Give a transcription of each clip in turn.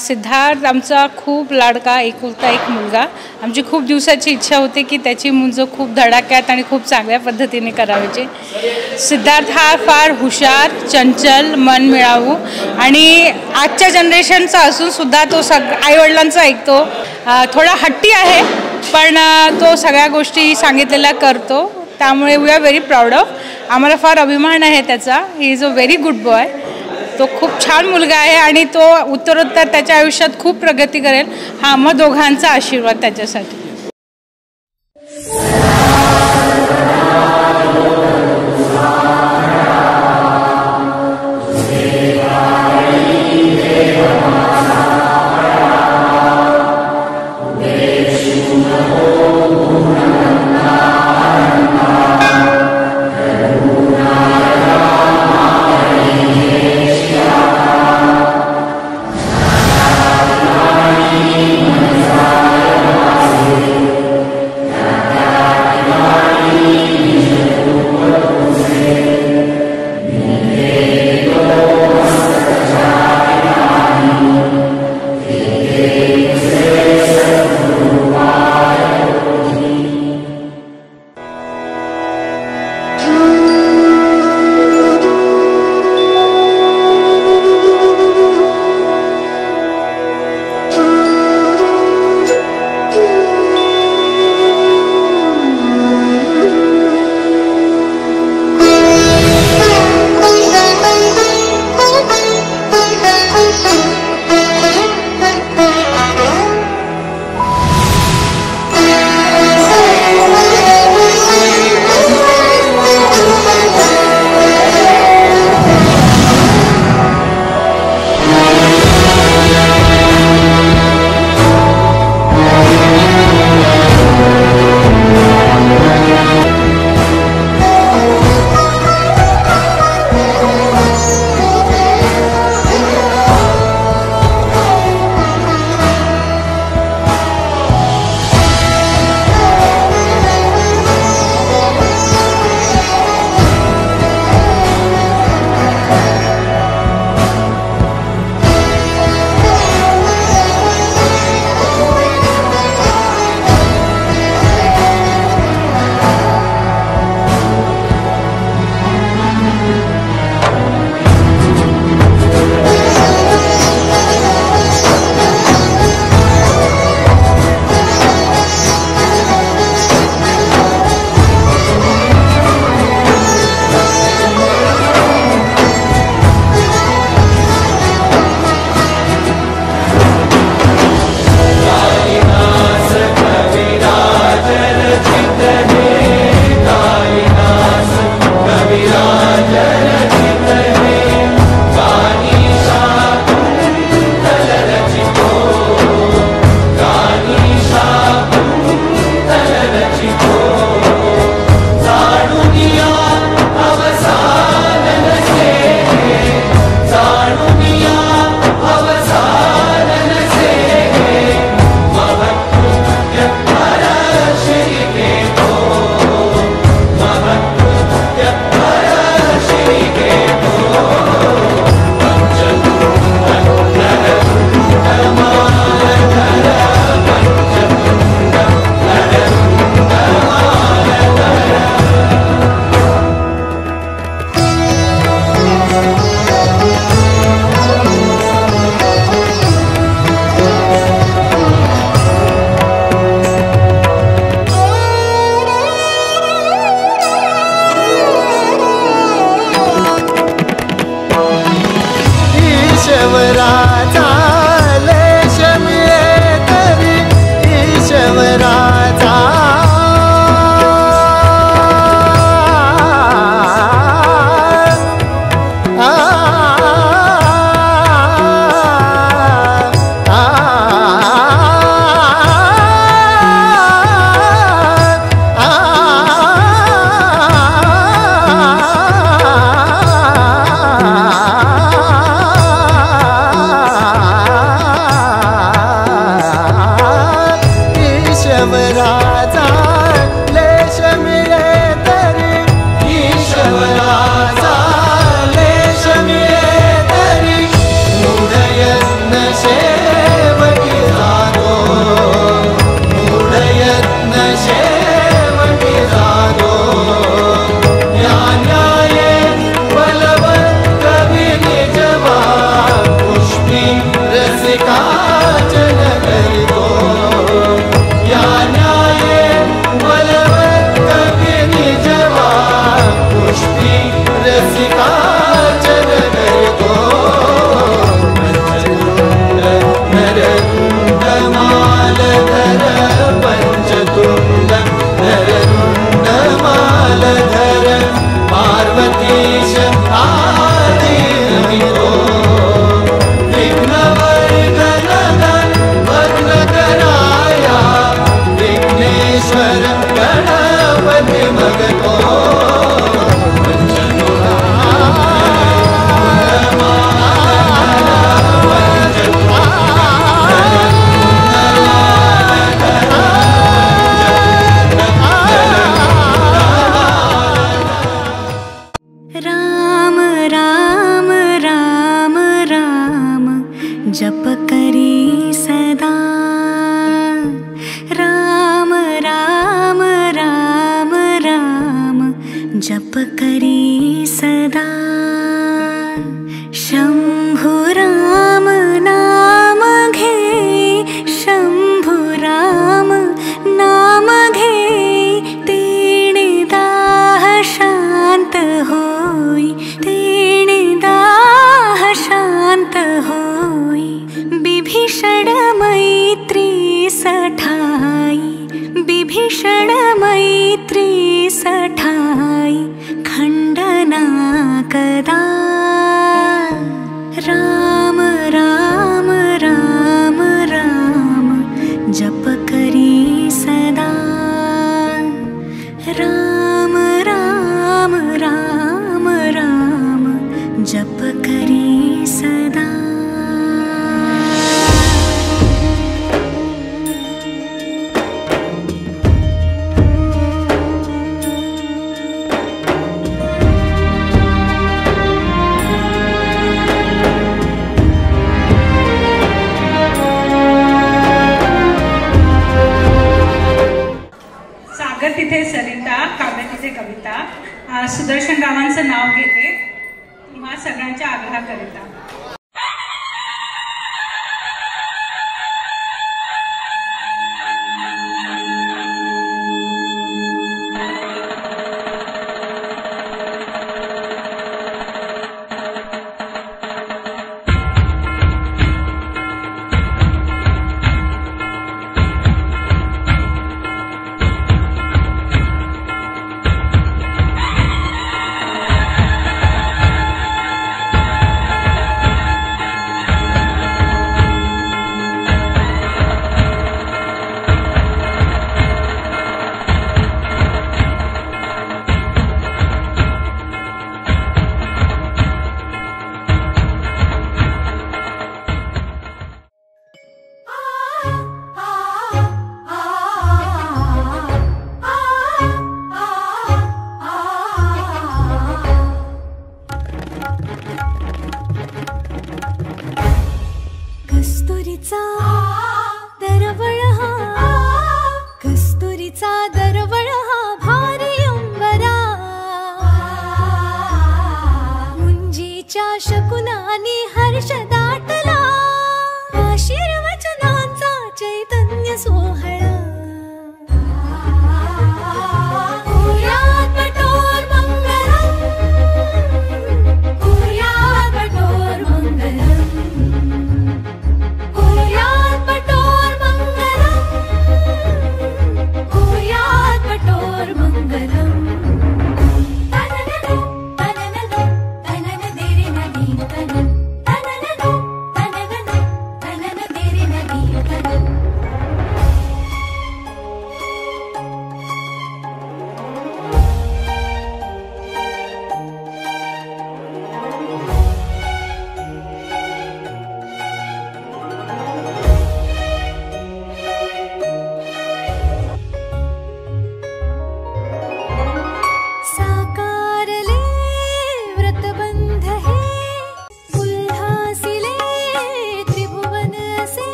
सिद्धार्थ आमचा खूप लाडका एकुलता एक मुलगा। आमची खूप दिवसाची इच्छा होती की त्याची मुंज खूप धडाक्यात आणि खूप चांगल्या पद्धतीने करावीची। सिद्धार्थ हा फार हुशार, चंचल, मनमिळावू आणि आजच्या जनरेशनचा असून सुद्धा तो आईवडिलांचा ऐकतो। थोडा हट्टी आहे पण तो सगळ्या गोष्टी सांगितलेल्या करतो, त्यामुळे we are very proud of. आम्हाला फार अभिमान आहे त्याचा। He is a very good boy. तो खूप छान मुलगा आहे आणि तो उत्तरोत्तर त्याच्या आयुष्यात खूप प्रगती करेल, हा आम्हा दोघांचा आशीर्वाद त्याच्यासाठी। भीषण मैत्री सठाई खंडना कदा राम राम राम राम जप करी सदा राम राम राम राम जप करी सदा तिथे सरिता, काव्य तिथे कविता. सुदर्शन रावांचं नाव घेते तुम्हा सगळ्यांच्या आग्रहाकरिता. कस्तुरीचा दरवळ हा कस्तुरीचा दरवळ हा भारी अंबरा मुंजीच्या शकुनानी हर्ष दाटला आशीर्वचनांचा चैतन्य सोहळा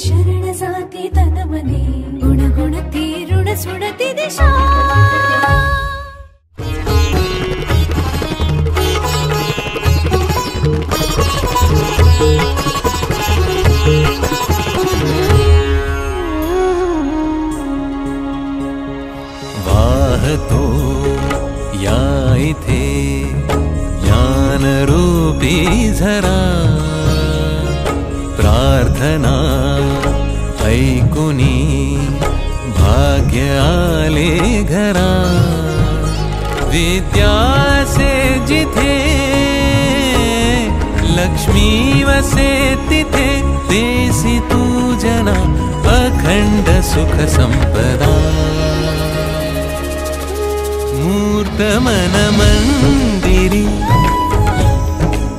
शरण जाती तन मने गुण गुणती ऋण सुणती दिशा वाहतो या इथे ज्ञान रूपी झरा प्रार्थना ऐकुनी भाग्य आले घरा विद्यासे जिथे लक्ष्मी वसे तिथे देसी तू जना अखंड सुख संपदा मूर्त मन मंदिरी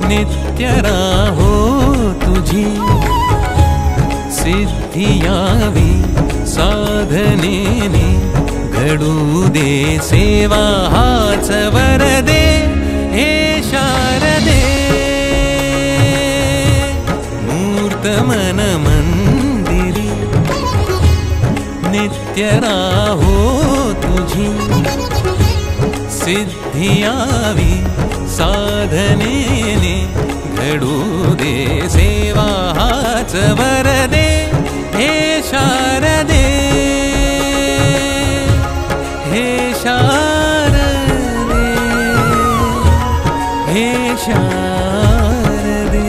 नित्य राहो तुझी सिद्धि यावी साधनेने घडू दे सेवा हाच वरदे हे शारदे मूर्त मन मंदिरी नित्य राहो तुझी सिद्धि यावी साधनेने घडू दे सेवा हाच वरदे हे शारदे हे शारदे हे शारदे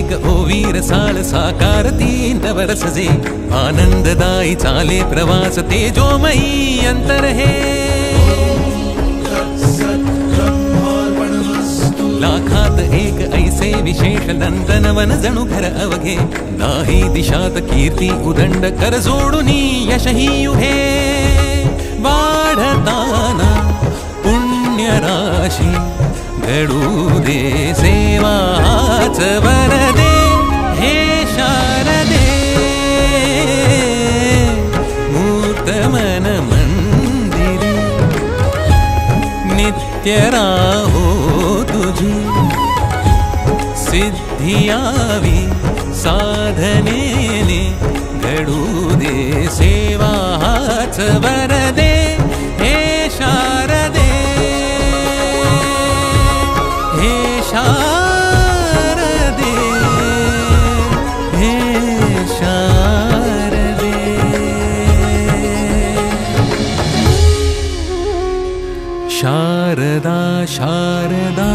एक ओवीर साळ साकारती नवरसजे आनंददायी चाले प्रवास तेजोमयी अंतर हे लाखात एक ऐसे विशेष नंदनवन जणू घर अवघे नाही दिशात कीर्ती उदंड कर जोडुनी यशही युगे वाढताना पुण्य राशी घडू दे सेवाच वरदे हे शारदे मूर्त मन मंदिरी नित्य राहो तुझी सिद्धी यावी साधनेने घडू दे सेवाच वरदे हे शारदे हे शारदे हे शारदे शारदा शारदाम्बुज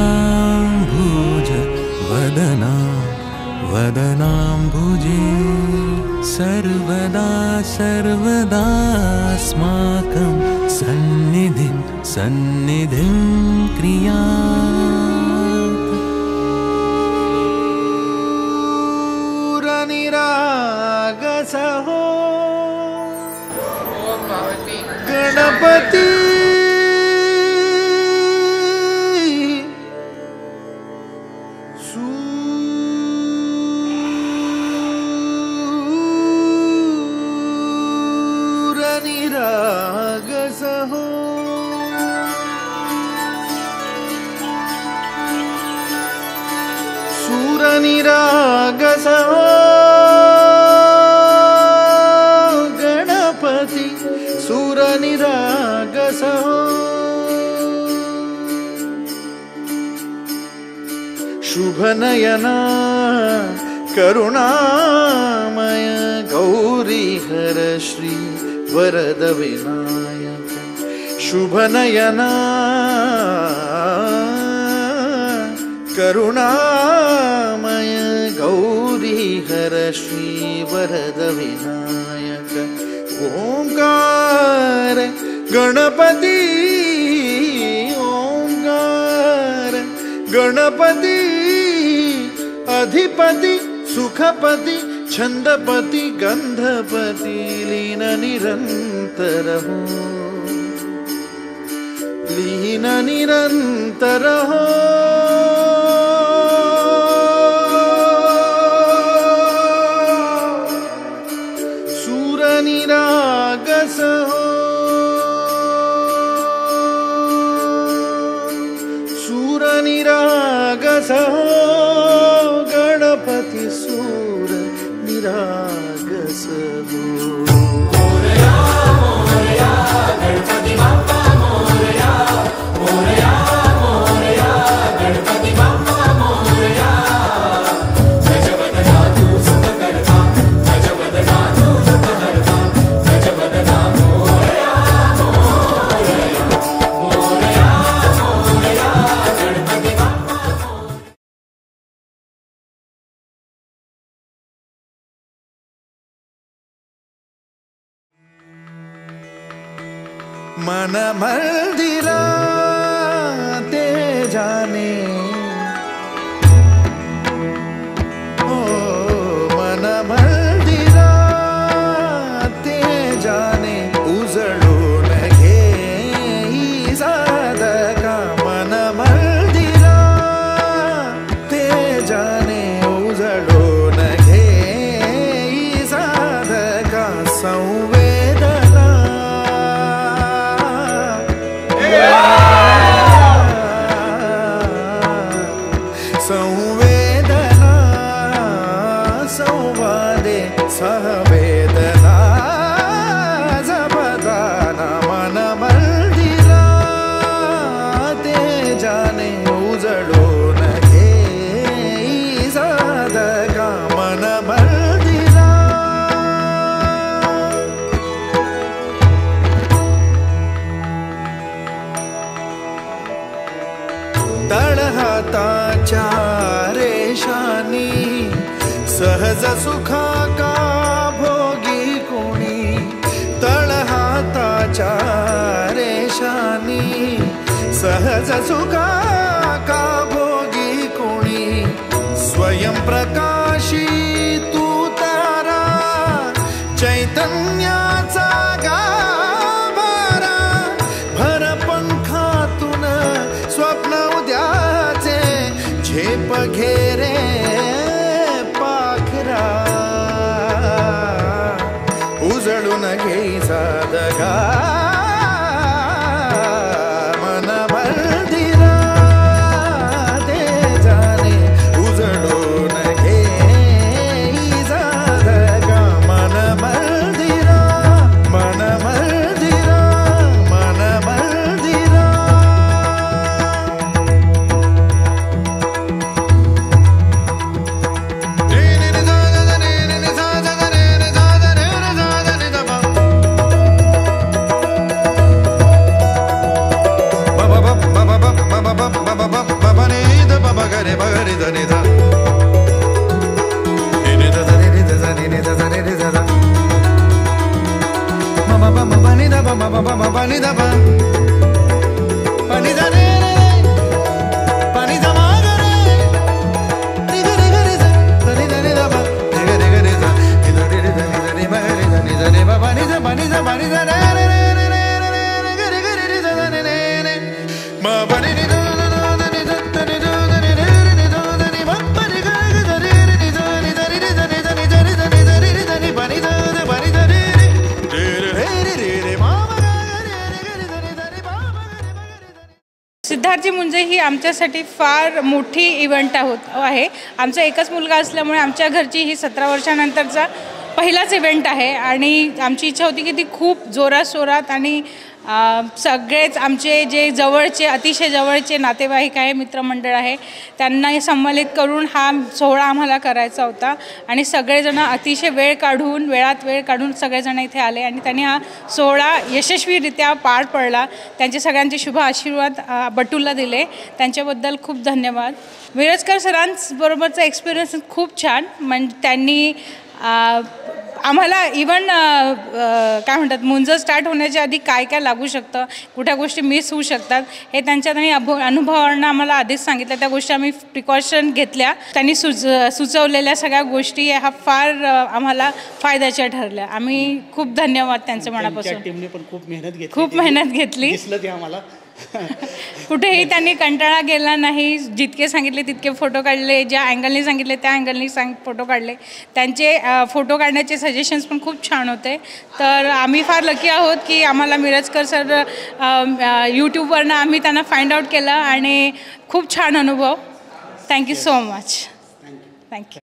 वदना वदनाम्बुजे सर्वदा सर्वदास्माकं सन्निधिं सन्निधिं क्रियात् निरागसहो गणपति निरागसहो गणपति सूर निरागसहो शुभनयना करुणामय गौरी हर श्री वरद विनायक शुभनयना करुणामय गौरी हर श्री वरद विनायक ओंकार गणपति ओंकार गणपति अधिपति सुखपति छंदपति गंधपति लीन निरंतर हो लीन निरंतर हो निरागस हो सूर निरागस हो गणपति सूर निरागस हो मोरया मोरया गणपति बाप्पा मोरया मोरया मोरया गणपति बाप्पा मोरया मन मंदिरा ते जाने ओ मन मंदिरा ते जाने उजळून घे ही साधका मन मंदिरा ते जाने उजळून घे ही साधका संवेदना संवेदना संवादे सहवेदना जपदाना मन मंदिरा ते जाने उजळून घे साधका मन मंदिरा तळहाताच्या रेषानी सहज सुखा का भोगी कोणी तळहाताच्या रेशानी सहज सुखा का भोगी कोणी स्वयं प्रकाशी तू तारा चैतन्याचा गाभारा भर पंखातून स्वप्न उद्याचे झेप घेरे पाखरा उजळून घ्यायचा दगा मन भरदिरा ते जाणे उजळून घ्यायचा दगा मन भरदिरा मन भरदिरा मन भरदिरा सिद्धार्थची मुंज ही आमच्यासाठी फार मोठी इव्हेंट आहे. आमचा एकच मुलगा असल्यामुळे आमच्या घरची ही 17 वर्षानंतरचा पहिलाच इव्हेंट आहे आणि आमची इच्छा होती की ती खूप जोराशोरात आणि सगळेच आमचे जे जवळचे अतिशय जवळचे नातेवाईक आहे मित्रमंडळ आहे त्यांना संमिलित करून हा सोहळा आम्हाला करायचा होता आणि सगळेजण अतिशय वेळात वेळ काढून सगळेजण इथे आले आणि त्यांनी हा सोहळा यशस्वीरित्या पार पडला. त्यांचे सगळ्यांचे शुभ आशीर्वाद बटूला दिले, त्यांच्याबद्दल खूप धन्यवाद. मिरजकर सरांबरोबरचा एक्सपिरियन्स खूप छान. म्हणजे त्यांनी आम्हाला इवन काय म्हणतात मुंज स्टार्ट होण्याच्या आधी काय काय लागू शकतं, कुठल्या गोष्टी मिस होऊ शकतात हे त्यांच्या त्यांनी अनुभवांना आम्हाला आधीच सांगितलं. त्या गोष्टी आम्ही प्रिकॉशन घेतल्या. त्यांनी सुचवलेल्या सगळ्या गोष्टी ह्या फार आम्हाला फायद्याच्या ठरल्या. आम्ही खूप धन्यवाद त्यांचे मनापासून. टीमने पण खूप मेहनत घेतली. दिसलं ते आम्हाला. कुठेही त्यांनी कंटाळा गेला नाही. जितके सांगितले तितके फोटो काढले, ज्या अँगलने सांगितले त्या अँगलने फोटो काढले. त्यांचे फोटो काढण्याचे सजेशन्स पण खूप छान होते. तर आम्ही फार लकी आहोत की आम्हाला मिरजकर सर यूट्यूबवरनं आम्ही त्यांना फाइंड आउट केलं आणि खूप छान अनुभव. Thank you so much. थँक्यू.